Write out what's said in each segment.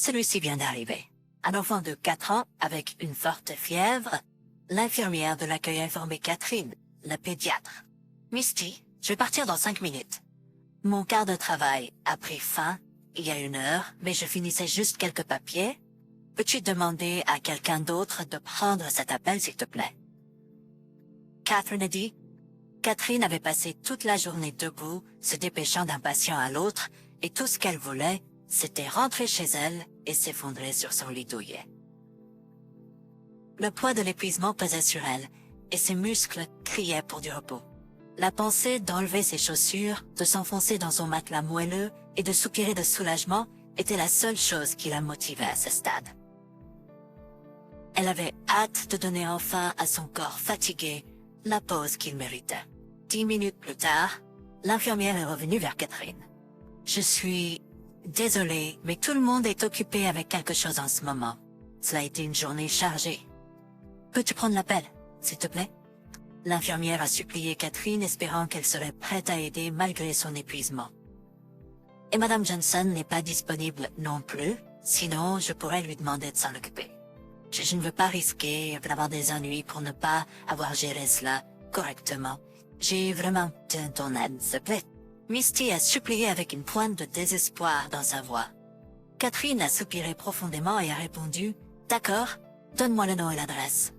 Celui-ci vient d'arriver. Un enfant de 4 ans avec une forte fièvre. L'infirmière de l'accueil a informé Catherine, la pédiatre. Misty, je vais partir dans 5 minutes. Mon quart de travail a pris fin il y a 1 heure, mais je finissais juste quelques papiers. Peux-tu demander à quelqu'un d'autre de prendre cet appel, s'il te plaît? Catherine a dit. Catherine avait passé toute la journée debout, se dépêchant d'un patient à l'autre, et tout ce qu'elle voulait, c'était rentrer chez elle et s'effondrer sur son lit douillet. Le poids de l'épuisement pesait sur elle, et ses muscles criaient pour du repos. La pensée d'enlever ses chaussures, de s'enfoncer dans son matelas moelleux et de soupirer de soulagement était la seule chose qui la motivait à ce stade. Elle avait hâte de donner enfin à son corps fatigué la pause qu'il méritait. 10 minutes plus tard, l'infirmière est revenue vers Catherine. « Je suis désolée, mais tout le monde est occupé avec quelque chose en ce moment. Cela a été une journée chargée. Peux-tu prendre l'appel, s'il te plaît ?» L'infirmière a supplié Catherine, espérant qu'elle serait prête à aider malgré son épuisement. « Et Madame Johnson n'est pas disponible non plus, sinon je pourrais lui demander de s'en occuper. Je ne veux pas risquer d'avoir des ennuis pour ne pas avoir géré cela correctement. J'ai vraiment besoin de ton aide, s'il te plaît. » Misty a supplié avec une pointe de désespoir dans sa voix. Catherine a soupiré profondément et a répondu « D'accord, donne-moi le nom et l'adresse. »«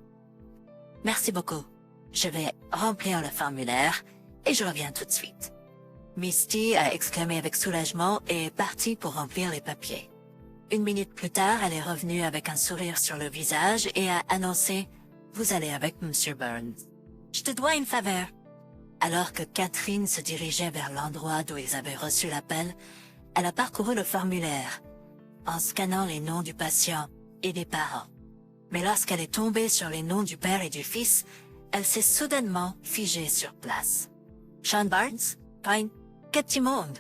Merci beaucoup. Je vais remplir le formulaire et je reviens tout de suite. » Misty a exclamé avec soulagement et est partie pour remplir les papiers. 1 minute plus tard, elle est revenue avec un sourire sur le visage et a annoncé « Vous allez avec Monsieur Burns. Je te dois une faveur. » Alors que Catherine se dirigeait vers l'endroit d'où ils avaient reçu l'appel, elle a parcouru le formulaire, en scannant les noms du patient et des parents. Mais lorsqu'elle est tombée sur les noms du père et du fils, elle s'est soudainement figée sur place. Sean Barnes? Pine? Quel petit monde!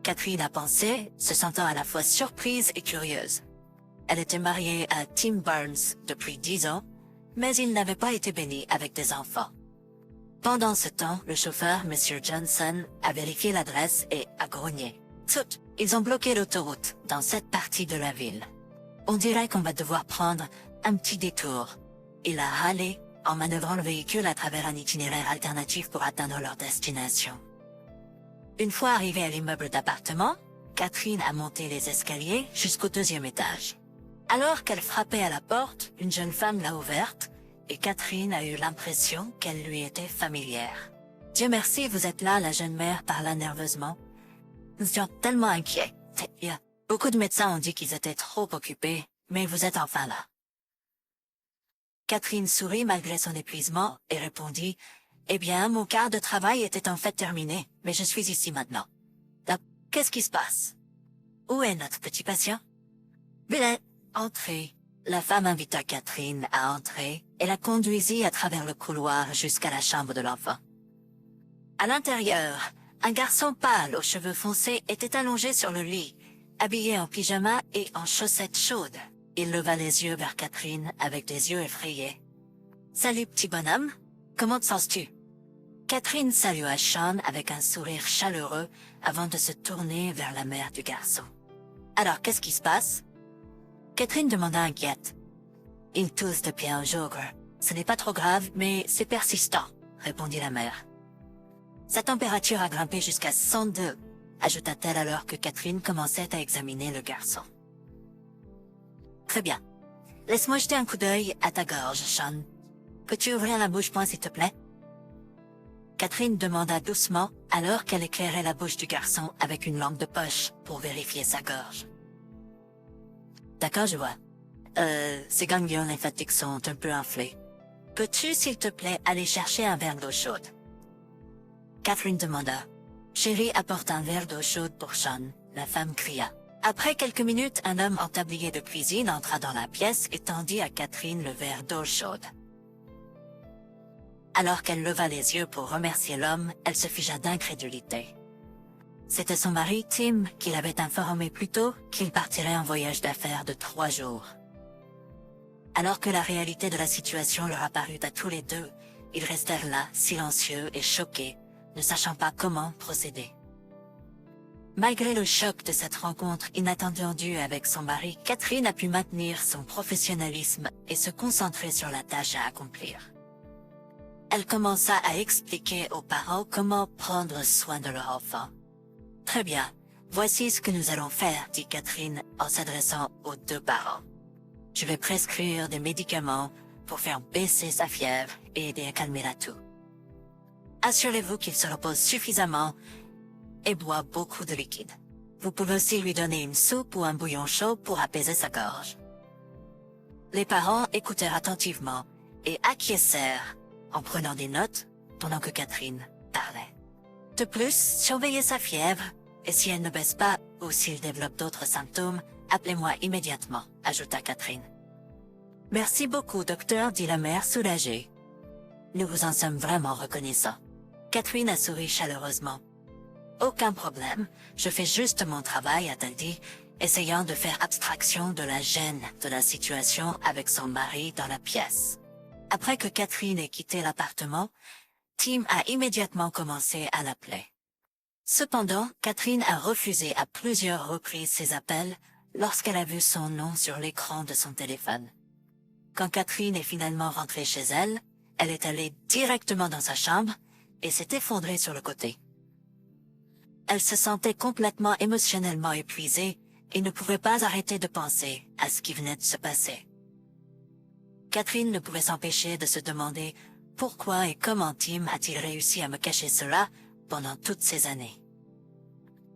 Catherine a pensé, se sentant à la fois surprise et curieuse. Elle était mariée à Tim Barnes depuis 10 ans, mais il n'avait pas été béni avec des enfants. Pendant ce temps, le chauffeur, M. Johnson, a vérifié l'adresse et a grogné. Zut, ils ont bloqué l'autoroute dans cette partie de la ville. On dirait qu'on va devoir prendre un petit détour. Il a râlé en manœuvrant le véhicule à travers un itinéraire alternatif pour atteindre leur destination. Une fois arrivée à l'immeuble d'appartement, Catherine a monté les escaliers jusqu'au 2e étage. Alors qu'elle frappait à la porte, une jeune femme l'a ouverte, et Catherine a eu l'impression qu'elle lui était familière. « Dieu merci, vous êtes là », la jeune mère parla nerveusement. « Nous étions tellement inquiets. Il y a beaucoup de médecins ont dit qu'ils étaient trop occupés, mais vous êtes enfin là. » Catherine sourit malgré son épuisement et répondit « Eh bien, mon quart de travail était en fait terminé, mais je suis ici maintenant. Qu'est-ce qui se passe? Où est notre petit patient? » « Venez, entrez. » La femme invita Catherine à entrer et la conduisit à travers le couloir jusqu'à la chambre de l'enfant. À l'intérieur, un garçon pâle aux cheveux foncés était allongé sur le lit, habillé en pyjama et en chaussettes chaudes. Il leva les yeux vers Catherine avec des yeux effrayés. « Salut petit bonhomme, comment te sens-tu » Catherine salua Sean avec un sourire chaleureux avant de se tourner vers la mère du garçon. « Alors, qu'est-ce qui se passe » Catherine demanda inquiète. « Il tousse depuis un jour. Ce n'est pas trop grave, mais c'est persistant, » répondit la mère. « Sa température a grimpé jusqu'à 102, » ajouta-t-elle alors que Catherine commençait à examiner le garçon. « Très bien. Laisse-moi jeter un coup d'œil à ta gorge, Sean. Peux-tu ouvrir la bouche, s'il te plaît ?» Catherine demanda doucement alors qu'elle éclairait la bouche du garçon avec une lampe de poche pour vérifier sa gorge. D'accord, je vois. Ses ganglions lymphatiques sont un peu enflés. Peux-tu, s'il te plaît, aller chercher un verre d'eau chaude? Catherine demanda. Chérie apporte un verre d'eau chaude pour Sean. La femme cria. Après quelques minutes, un homme en tablier de cuisine entra dans la pièce et tendit à Catherine le verre d'eau chaude. Alors qu'elle leva les yeux pour remercier l'homme, elle se figea d'incrédulité. C'était son mari, Tim, qui l'avait informé plus tôt qu'il partirait en voyage d'affaires de 3 jours. Alors que la réalité de la situation leur apparut à tous les deux, ils restèrent là, silencieux et choqués, ne sachant pas comment procéder. Malgré le choc de cette rencontre inattendue avec son mari, Catherine a pu maintenir son professionnalisme et se concentrer sur la tâche à accomplir. Elle commença à expliquer aux parents comment prendre soin de leur enfant. « Très bien, voici ce que nous allons faire, » dit Catherine en s'adressant aux deux parents. « Je vais prescrire des médicaments pour faire baisser sa fièvre et aider à calmer la toux. Assurez-vous qu'il se repose suffisamment et boit beaucoup de liquide. Vous pouvez aussi lui donner une soupe ou un bouillon chaud pour apaiser sa gorge. » Les parents écoutèrent attentivement et acquiescèrent en prenant des notes pendant que Catherine parlait. De plus, surveillez sa fièvre, et si elle ne baisse pas ou s'il développe d'autres symptômes, appelez-moi immédiatement, ajouta Catherine. Merci beaucoup, docteur, dit la mère soulagée. Nous vous en sommes vraiment reconnaissants. Catherine a souri chaleureusement. Aucun problème, je fais juste mon travail, a-t-elle dit, essayant de faire abstraction de la gêne de la situation avec son mari dans la pièce. Après que Catherine ait quitté l'appartement, Tim a immédiatement commencé à l'appeler. Cependant, Catherine a refusé à plusieurs reprises ses appels lorsqu'elle a vu son nom sur l'écran de son téléphone. Quand Catherine est finalement rentrée chez elle, elle est allée directement dans sa chambre et s'est effondrée sur le côté. Elle se sentait complètement émotionnellement épuisée et ne pouvait pas arrêter de penser à ce qui venait de se passer. Catherine ne pouvait s'empêcher de se demander pourquoi et comment Tim a-t-il réussi à me cacher cela pendant toutes ces années.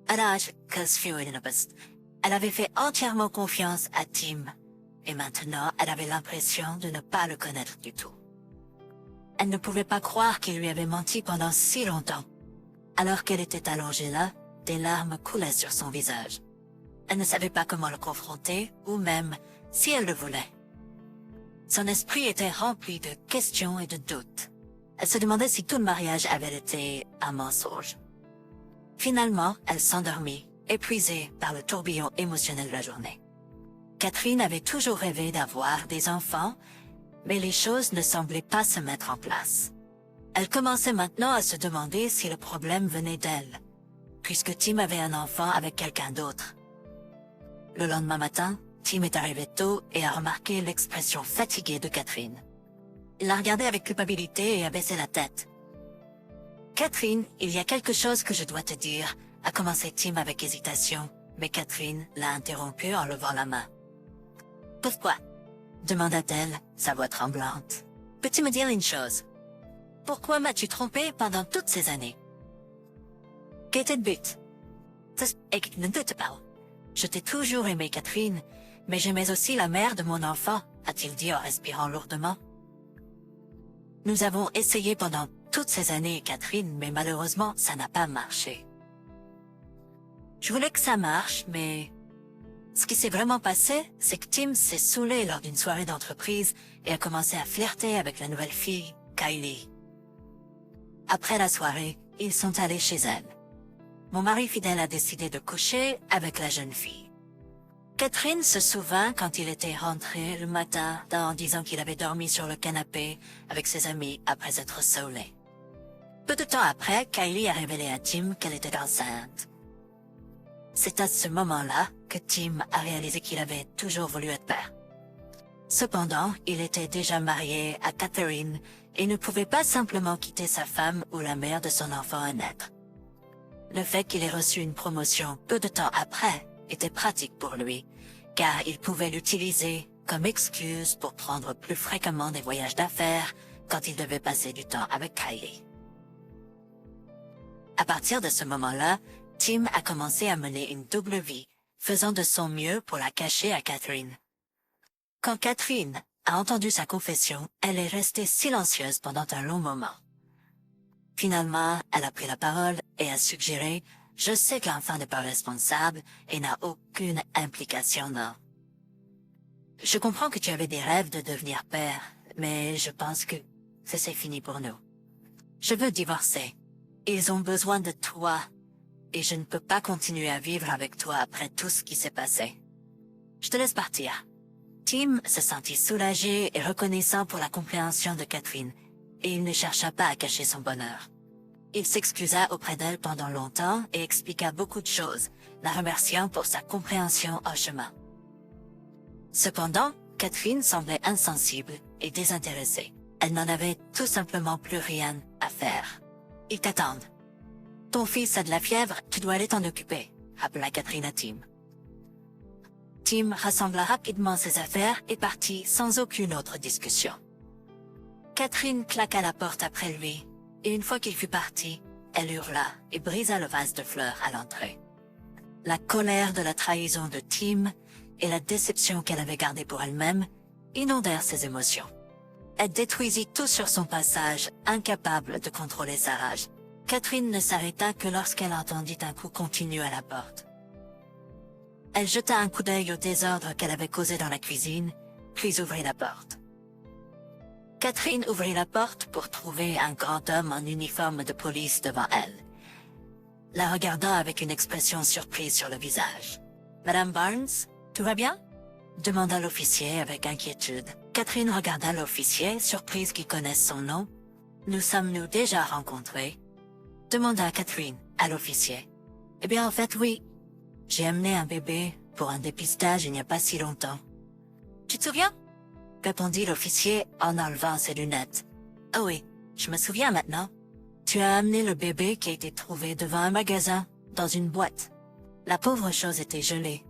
Elle avait fait entièrement confiance à Tim, et maintenant elle avait l'impression de ne pas le connaître du tout. Elle ne pouvait pas croire qu'il lui avait menti pendant si longtemps. Alors qu'elle était allongée là, des larmes coulaient sur son visage. Elle ne savait pas comment le confronter, ou même si elle le voulait. Son esprit était rempli de questions et de doutes. Elle se demandait si tout le mariage avait été un mensonge. Finalement, elle s'endormit, épuisée par le tourbillon émotionnel de la journée. Catherine avait toujours rêvé d'avoir des enfants, mais les choses ne semblaient pas se mettre en place. Elle commençait maintenant à se demander si le problème venait d'elle, puisque Tim avait un enfant avec quelqu'un d'autre. Le lendemain matin, Tim est arrivé tôt et a remarqué l'expression fatiguée de Catherine. Il l'a regardée avec culpabilité et a baissé la tête. « Catherine, il y a quelque chose que je dois te dire », a commencé Tim avec hésitation, mais Catherine l'a interrompu en levant la main. « Pourquoi ?» demanda-t-elle, sa voix tremblante. « Peux-tu me dire une chose? Pourquoi m'as-tu trompé pendant toutes ces années? » Quel était le but? Ne doute pas. Je t'ai toujours aimé, Catherine, mais j'aimais aussi la mère de mon enfant, a-t-il dit en respirant lourdement. Nous avons essayé pendant toutes ces années, Catherine, mais malheureusement, ça n'a pas marché. Je voulais que ça marche, mais ce qui s'est vraiment passé, c'est que Tim s'est saoulé lors d'une soirée d'entreprise et a commencé à flirter avec la nouvelle fille, Kylie. Après la soirée, ils sont allés chez elle. Mon mari fidèle a décidé de coucher avec la jeune fille. Catherine se souvint quand il était rentré le matin en disant qu'il avait dormi sur le canapé avec ses amis après être saoulé. Peu de temps après, Kylie a révélé à Tim qu'elle était enceinte. C'est à ce moment-là que Tim a réalisé qu'il avait toujours voulu être père. Cependant, il était déjà marié à Catherine et ne pouvait pas simplement quitter sa femme ou la mère de son enfant à naître. Le fait qu'il ait reçu une promotion peu de temps après était pratique pour lui, car il pouvait l'utiliser comme excuse pour prendre plus fréquemment des voyages d'affaires quand il devait passer du temps avec Kylie. À partir de ce moment-là, Tim a commencé à mener une double vie, faisant de son mieux pour la cacher à Catherine. Quand Catherine a entendu sa confession, elle est restée silencieuse pendant un long moment. Finalement, elle a pris la parole et a suggéré « Je sais que l'enfant n'est pas responsable et n'a aucune implication, non. Je comprends que tu avais des rêves de devenir père, mais je pense que c'est fini pour nous. Je veux divorcer. Ils ont besoin de toi et je ne peux pas continuer à vivre avec toi après tout ce qui s'est passé. Je te laisse partir. » Tim se sentit soulagé et reconnaissant pour la compréhension de Catherine, et il ne chercha pas à cacher son bonheur. Il s'excusa auprès d'elle pendant longtemps et expliqua beaucoup de choses, la remerciant pour sa compréhension en chemin. Cependant, Catherine semblait insensible et désintéressée. Elle n'en avait tout simplement plus rien à faire. « Ils t'attendent. Ton fils a de la fièvre, tu dois aller t'en occuper », rappela Catherine à Tim. Tim rassembla rapidement ses affaires et partit sans aucune autre discussion. Catherine claqua la porte après lui, et une fois qu'il fut parti, elle hurla et brisa le vase de fleurs à l'entrée. La colère de la trahison de Tim et la déception qu'elle avait gardée pour elle-même inondèrent ses émotions. Elle détruisit tout sur son passage, incapable de contrôler sa rage. Catherine ne s'arrêta que lorsqu'elle entendit un coup continu à la porte. Elle jeta un coup d'œil au désordre qu'elle avait causé dans la cuisine, puis ouvrit la porte. Catherine ouvrit la porte pour trouver un grand homme en uniforme de police devant elle, la regardant avec une expression surprise sur le visage. « Madame Barnes, tout va bien ?» demanda l'officier avec inquiétude. Catherine regarda l'officier, surprise qu'il connaisse son nom. « Nous sommes-nous déjà rencontrés ?» demanda Catherine à l'officier. « Eh bien, en fait, oui. J'ai amené un bébé pour un dépistage il n'y a pas si longtemps. »« Tu te souviens ?» répondit l'officier en enlevant ses lunettes. « Oh oui, je me souviens maintenant. Tu as amené le bébé qui a été trouvé devant un magasin, dans une boîte. La pauvre chose était gelée.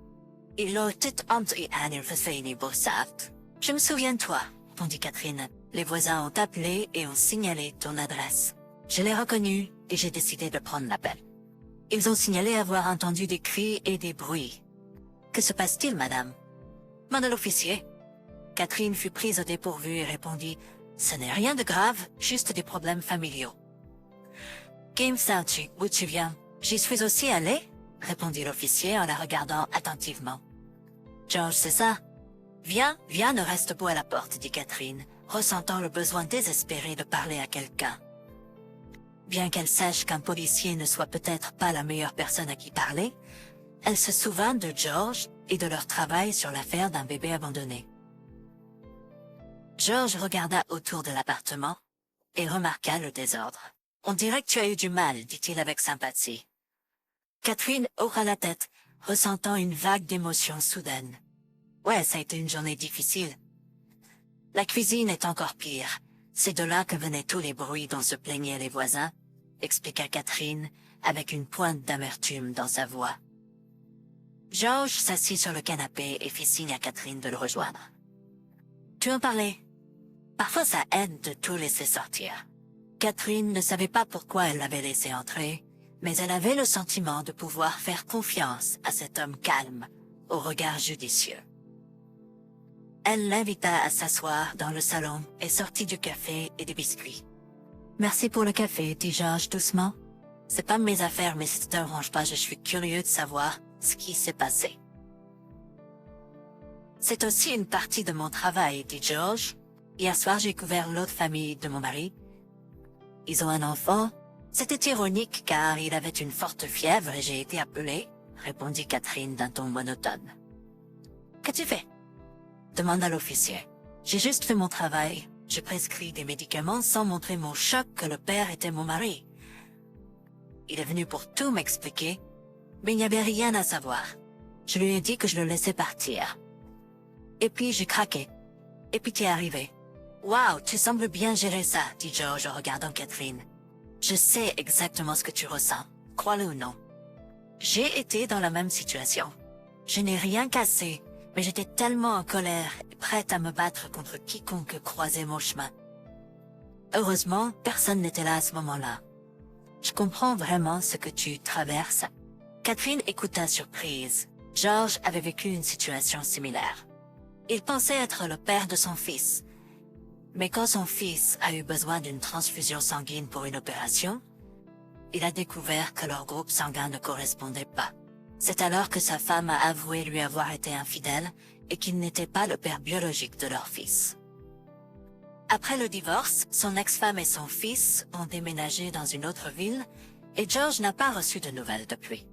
Il l'a tout entré à une fessée bossate. Je me souviens de toi, répondit Catherine. Les voisins ont appelé et ont signalé ton adresse. Je l'ai reconnu et j'ai décidé de prendre l'appel. Ils ont signalé avoir entendu des cris et des bruits. Que se passe-t-il, madame? Demanda l'officier. Catherine fut prise au dépourvu et répondit « Ce n'est rien de grave, juste des problèmes familiaux. » « Game Sauchi, où tu viens? J'y suis aussi allé? » répondit l'officier en la regardant attentivement. « George, c'est ça? Viens, viens, ne reste pas à la porte, dit Catherine, ressentant le besoin désespéré de parler à quelqu'un. Bien qu'elle sache qu'un policier ne soit peut-être pas la meilleure personne à qui parler, elle se souvint de George et de leur travail sur l'affaire d'un bébé abandonné. George regarda autour de l'appartement et remarqua le désordre. « On dirait que tu as eu du mal, dit-il avec sympathie. » Catherine hocha la tête, ressentant une vague d'émotion soudaine. « Ouais, ça a été une journée difficile. La cuisine est encore pire. C'est de là que venaient tous les bruits dont se plaignaient les voisins, » expliqua Catherine avec une pointe d'amertume dans sa voix. George s'assit sur le canapé et fit signe à Catherine de le rejoindre. « Tu en parlais? Parfois ça aide de tout laisser sortir. » Catherine ne savait pas pourquoi elle l'avait laissé entrer, mais elle avait le sentiment de pouvoir faire confiance à cet homme calme, au regard judicieux. Elle l'invita à s'asseoir dans le salon et sortit du café et des biscuits. « Merci pour le café, dit George doucement. C'est pas mes affaires, mais si ça te dérange pas, je suis curieux de savoir ce qui s'est passé. »« C'est aussi une partie de mon travail, dit George. Hier soir, j'ai couvert l'autre famille de mon mari. Ils ont un enfant. C'était ironique car il avait une forte fièvre et j'ai été appelée, répondit Catherine d'un ton monotone. « Qu'as-tu fait ?» demanda l'officier. « J'ai juste fait mon travail. Je prescris des médicaments sans montrer mon choc que le père était mon mari. Il est venu pour tout m'expliquer, mais il n'y avait rien à savoir. Je lui ai dit que je le laissais partir. Et puis j'ai craqué. Et puis t'es arrivé. Waouh, tu sembles bien gérer ça, dit George en regardant Catherine. Je sais exactement ce que tu ressens, crois-le ou non. J'ai été dans la même situation. Je n'ai rien cassé, mais j'étais tellement en colère et prête à me battre contre quiconque croisait mon chemin. Heureusement, personne n'était là à ce moment-là. Je comprends vraiment ce que tu traverses. » Catherine écouta surprise. George avait vécu une situation similaire. Il pensait être le père de son fils. Mais quand son fils a eu besoin d'une transfusion sanguine pour une opération, il a découvert que leur groupe sanguin ne correspondait pas. C'est alors que sa femme a avoué lui avoir été infidèle et qu'il n'était pas le père biologique de leur fils. Après le divorce, son ex-femme et son fils ont déménagé dans une autre ville et George n'a pas reçu de nouvelles depuis.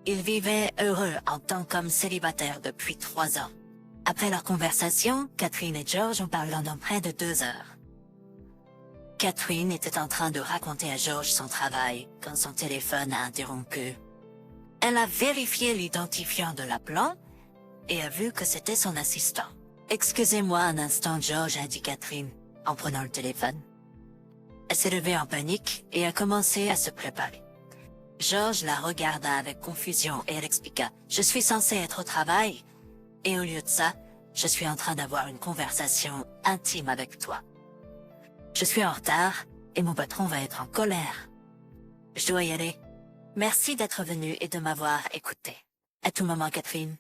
Ils vivaient heureux en tant qu'hommes célibataires depuis 3 ans. Après leur conversation, Catherine et George ont parlé pendant près de 2 heures. Catherine était en train de raconter à George son travail quand son téléphone a interrompu. Elle a vérifié l'identifiant de l'appelant et a vu que c'était son assistant. Excusez-moi un instant, George, a dit Catherine, en prenant le téléphone. Elle s'est levée en panique et a commencé à se préparer. George la regarda avec confusion et elle expliqua « Je suis censée être au travail, et au lieu de ça, je suis en train d'avoir une conversation intime avec toi. Je suis en retard et mon patron va être en colère. Je dois y aller. Merci d'être venu et de m'avoir écouté. À tout moment, Catherine.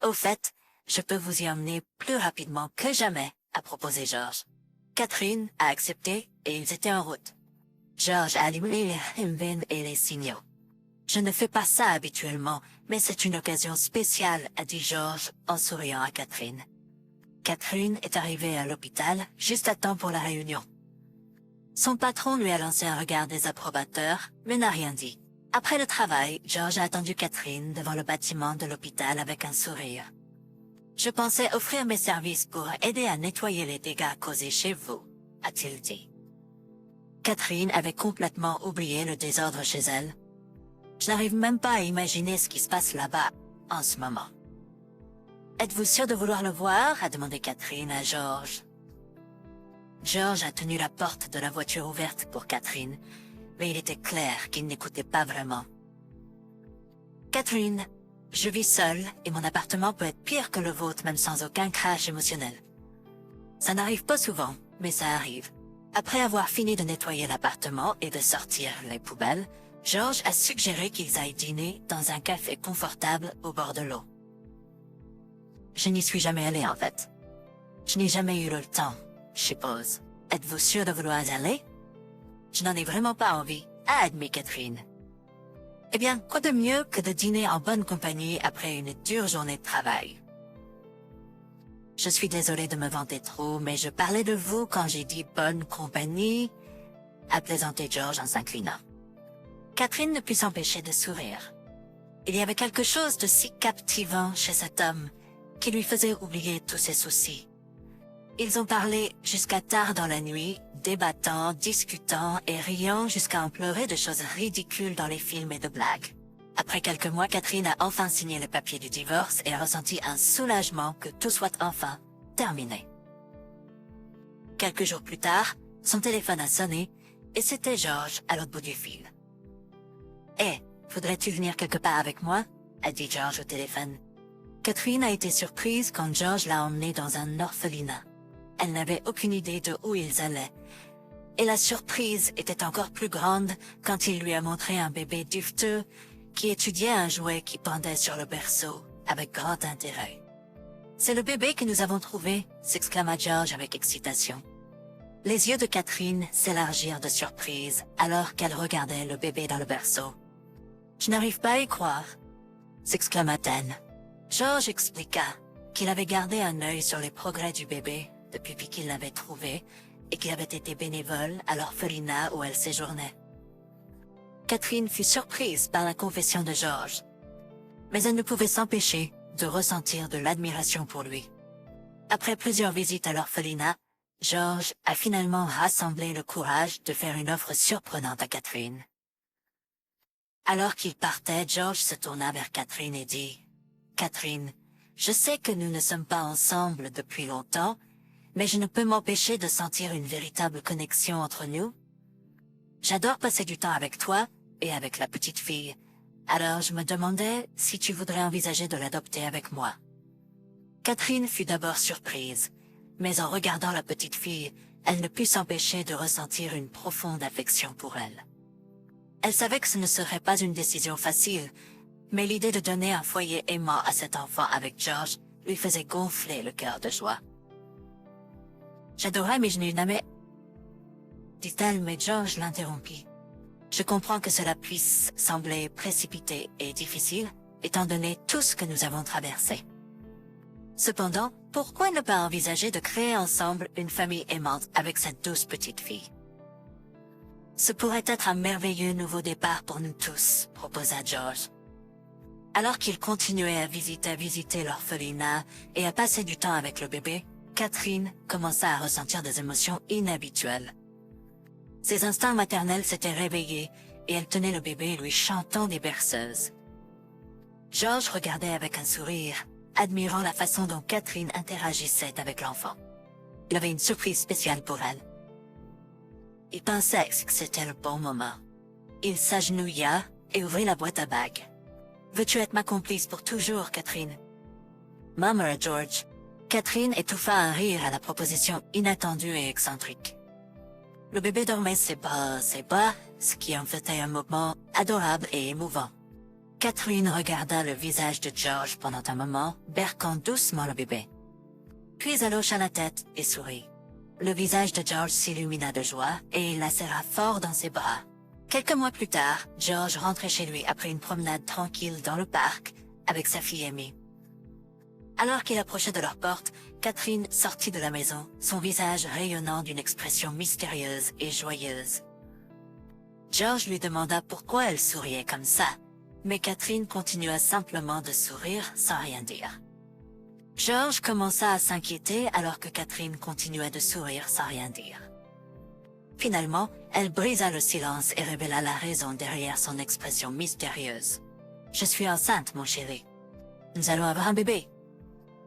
Au fait, je peux vous y emmener plus rapidement que jamais, a proposé George. Catherine a accepté et ils étaient en route. George a allumé les hymnes et les signaux. Je ne fais pas ça habituellement, mais c'est une occasion spéciale, a dit George en souriant à Catherine. Catherine est arrivée à l'hôpital juste à temps pour la réunion. Son patron lui a lancé un regard désapprobateur, mais n'a rien dit. Après le travail, George a attendu Catherine devant le bâtiment de l'hôpital avec un sourire. Je pensais offrir mes services pour aider à nettoyer les dégâts causés chez vous, a-t-il dit. Catherine avait complètement oublié le désordre chez elle. Je n'arrive même pas à imaginer ce qui se passe là-bas, en ce moment. Êtes-vous sûr de vouloir le voir, a demandé Catherine à George. George a tenu la porte de la voiture ouverte pour Catherine, mais il était clair qu'il n'écoutait pas vraiment. Catherine, je vis seule et mon appartement peut être pire que le vôtre même sans aucun crash émotionnel. Ça n'arrive pas souvent, mais ça arrive. Après avoir fini de nettoyer l'appartement et de sortir les poubelles, George a suggéré qu'ils aillent dîner dans un café confortable au bord de l'eau. Je n'y suis jamais allée en fait. Je n'ai jamais eu le temps, je suppose. Êtes-vous sûr de vouloir y aller? Je n'en ai vraiment pas envie, a admis Catherine. Eh bien, quoi de mieux que de dîner en bonne compagnie après une dure journée de travail? Je suis désolée de me vanter trop, mais je parlais de vous quand j'ai dit bonne compagnie, a plaisanté George en s'inclinant. Catherine ne put s'empêcher de sourire. Il y avait quelque chose de si captivant chez cet homme qui lui faisait oublier tous ses soucis. Ils ont parlé jusqu'à tard dans la nuit, débattant, discutant et riant jusqu'à en pleurer de choses ridicules dans les films et de blagues. Après quelques mois, Catherine a enfin signé le papier du divorce et a ressenti un soulagement que tout soit enfin terminé. Quelques jours plus tard, son téléphone a sonné et c'était George à l'autre bout du fil. « Hé, voudrais-tu venir quelque part avec moi ?» a dit George au téléphone. Catherine a été surprise quand George l'a emmenée dans un orphelinat. Elle n'avait aucune idée de où ils allaient. Et la surprise était encore plus grande quand il lui a montré un bébé duveteux qui étudiait un jouet qui pendait sur le berceau avec grand intérêt. « C'est le bébé que nous avons trouvé !» s'exclama George avec excitation. Les yeux de Catherine s'élargirent de surprise alors qu'elle regardait le bébé dans le berceau. « Je n'arrive pas à y croire !» s'exclama-t-elle. George expliqua qu'il avait gardé un œil sur les progrès du bébé depuis qu'il l'avait trouvé et qu'il avait été bénévole à l'orphelinat où elle séjournait. Catherine fut surprise par la confession de George, mais elle ne pouvait s'empêcher de ressentir de l'admiration pour lui. Après plusieurs visites à l'orphelinat, George a finalement rassemblé le courage de faire une offre surprenante à Catherine. Alors qu'il partait, George se tourna vers Catherine et dit « Catherine, je sais que nous ne sommes pas ensemble depuis longtemps, mais je ne peux m'empêcher de sentir une véritable connexion entre nous. J'adore passer du temps avec toi et avec la petite fille, alors je me demandais si tu voudrais envisager de l'adopter avec moi. » Catherine fut d'abord surprise, mais en regardant la petite fille, elle ne put s'empêcher de ressentir une profonde affection pour elle. Elle savait que ce ne serait pas une décision facile, mais l'idée de donner un foyer aimant à cet enfant avec George lui faisait gonfler le cœur de joie. « J'adorais, mais je n'ai jamais... » dit-elle, mais George l'interrompit. « Je comprends que cela puisse sembler précipité et difficile, étant donné tout ce que nous avons traversé. Cependant, pourquoi ne pas envisager de créer ensemble une famille aimante avec cette douce petite fille? Ce pourrait être un merveilleux nouveau départ pour nous tous, proposa George. Alors qu'il continuait à visiter l'orphelinat et à passer du temps avec le bébé, Catherine commença à ressentir des émotions inhabituelles. Ses instincts maternels s'étaient réveillés et elle tenait le bébé lui chantant des berceuses. George regardait avec un sourire, admirant la façon dont Catherine interagissait avec l'enfant. Il avait une surprise spéciale pour elle. Il pensait que c'était le bon moment. Il s'agenouilla et ouvrit la boîte à bagues. « Veux-tu être ma complice pour toujours, Catherine ?» murmura George. Catherine étouffa un rire à la proposition inattendue et excentrique. Le bébé dormait ses bras, ce qui en faisait un mouvement adorable et émouvant. Catherine regarda le visage de George pendant un moment, berçant doucement le bébé. Puis elle hocha la tête et sourit. Le visage de George s'illumina de joie et il la serra fort dans ses bras. Quelques mois plus tard, George rentrait chez lui après une promenade tranquille dans le parc avec sa fille Amy. Alors qu'il approchait de leur porte, Catherine sortit de la maison, son visage rayonnant d'une expression mystérieuse et joyeuse. George lui demanda pourquoi elle souriait comme ça, mais Catherine continua simplement de sourire sans rien dire. George commença à s'inquiéter alors que Catherine continuait de sourire sans rien dire. Finalement, elle brisa le silence et révéla la raison derrière son expression mystérieuse. « Je suis enceinte, mon chéri. Nous allons avoir un bébé !»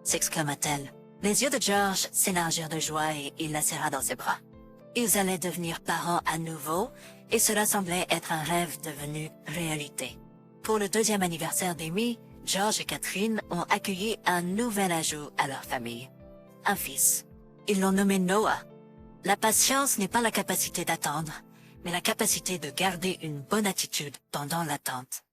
s'exclama-t-elle. Les yeux de George s'élargirent de joie et il la serra dans ses bras. Ils allaient devenir parents à nouveau et cela semblait être un rêve devenu réalité. Pour le 2e anniversaire d'Amy, George et Catherine ont accueilli un nouvel ajout à leur famille. Un fils. Ils l'ont nommé Noah. La patience n'est pas la capacité d'attendre, mais la capacité de garder une bonne attitude pendant l'attente.